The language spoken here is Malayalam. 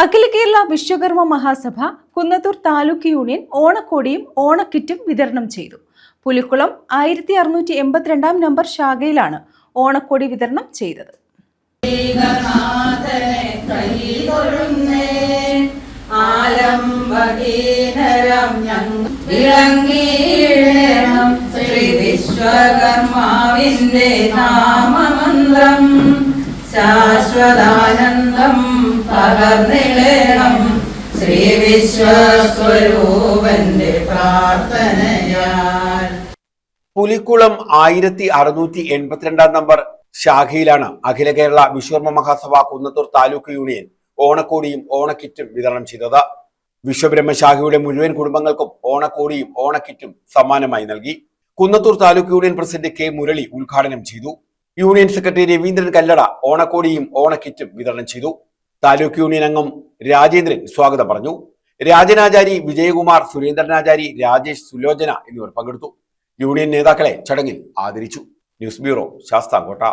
അഖില കേരള വിശ്വകർമ്മ മഹാസഭ കുന്നത്തൂർ താലൂക്ക് യൂണിയൻ ഓണക്കോടിയും ഓണക്കിറ്റും വിതരണം ചെയ്തു. പുലിക്കുളം 1682 നമ്പർ ശാഖയിലാണ് ഓണക്കോടി വിതരണം ചെയ്തത്. വിശ്വകർമാവിന്റെ നാമമന്ത്രം ശാശ്വതാനന്ദം പകർന്നിടണം ശ്രീ വിശ്വസ്വരൂപന്റെ പ്രാർത്ഥനയാൽ. പുലിക്കുളം 1682 നമ്പർ ശാഖയിലാണ് അഖില കേരള വിശ്വകർമ്മ മഹാസഭ കുന്നത്തൂർ താലൂക്ക് യൂണിയൻ ഓണക്കോടിയും ഓണക്കിറ്റും വിതരണം ചെയ്തത്. വിശ്വബ്രഹ്മ ശാഖയുടെ മുഴുവൻ കുടുംബങ്ങൾക്കും ഓണക്കോടിയും ഓണക്കിറ്റും സമ്മാനമായി നൽകി. Kunnathur taluk union president K Murali ഉദ്ഘാടനം ചെയ്തു. യൂണിയൻ സെക്രട്ടറി രവീന്ദ്രൻ കല്ലട ഓണക്കോടിയും ഓണക്കിറ്റും വിതരണം ചെയ്തു. താലൂക്ക് യൂണിയൻ അംഗം രാജേന്ദ്രൻ സ്വാഗതം പറഞ്ഞു. രാജനാചാരി, വിജയകുമാർ, സുരേന്ദ്രനാചാരി, രാജേഷ്, സുലോചന എന്നിവർ പങ്കെടുത്തു. യൂണിയൻ നേതാക്കളെ ചടങ്ങിൽ ആദരിച്ചു. News bureau, Sasthamkotta.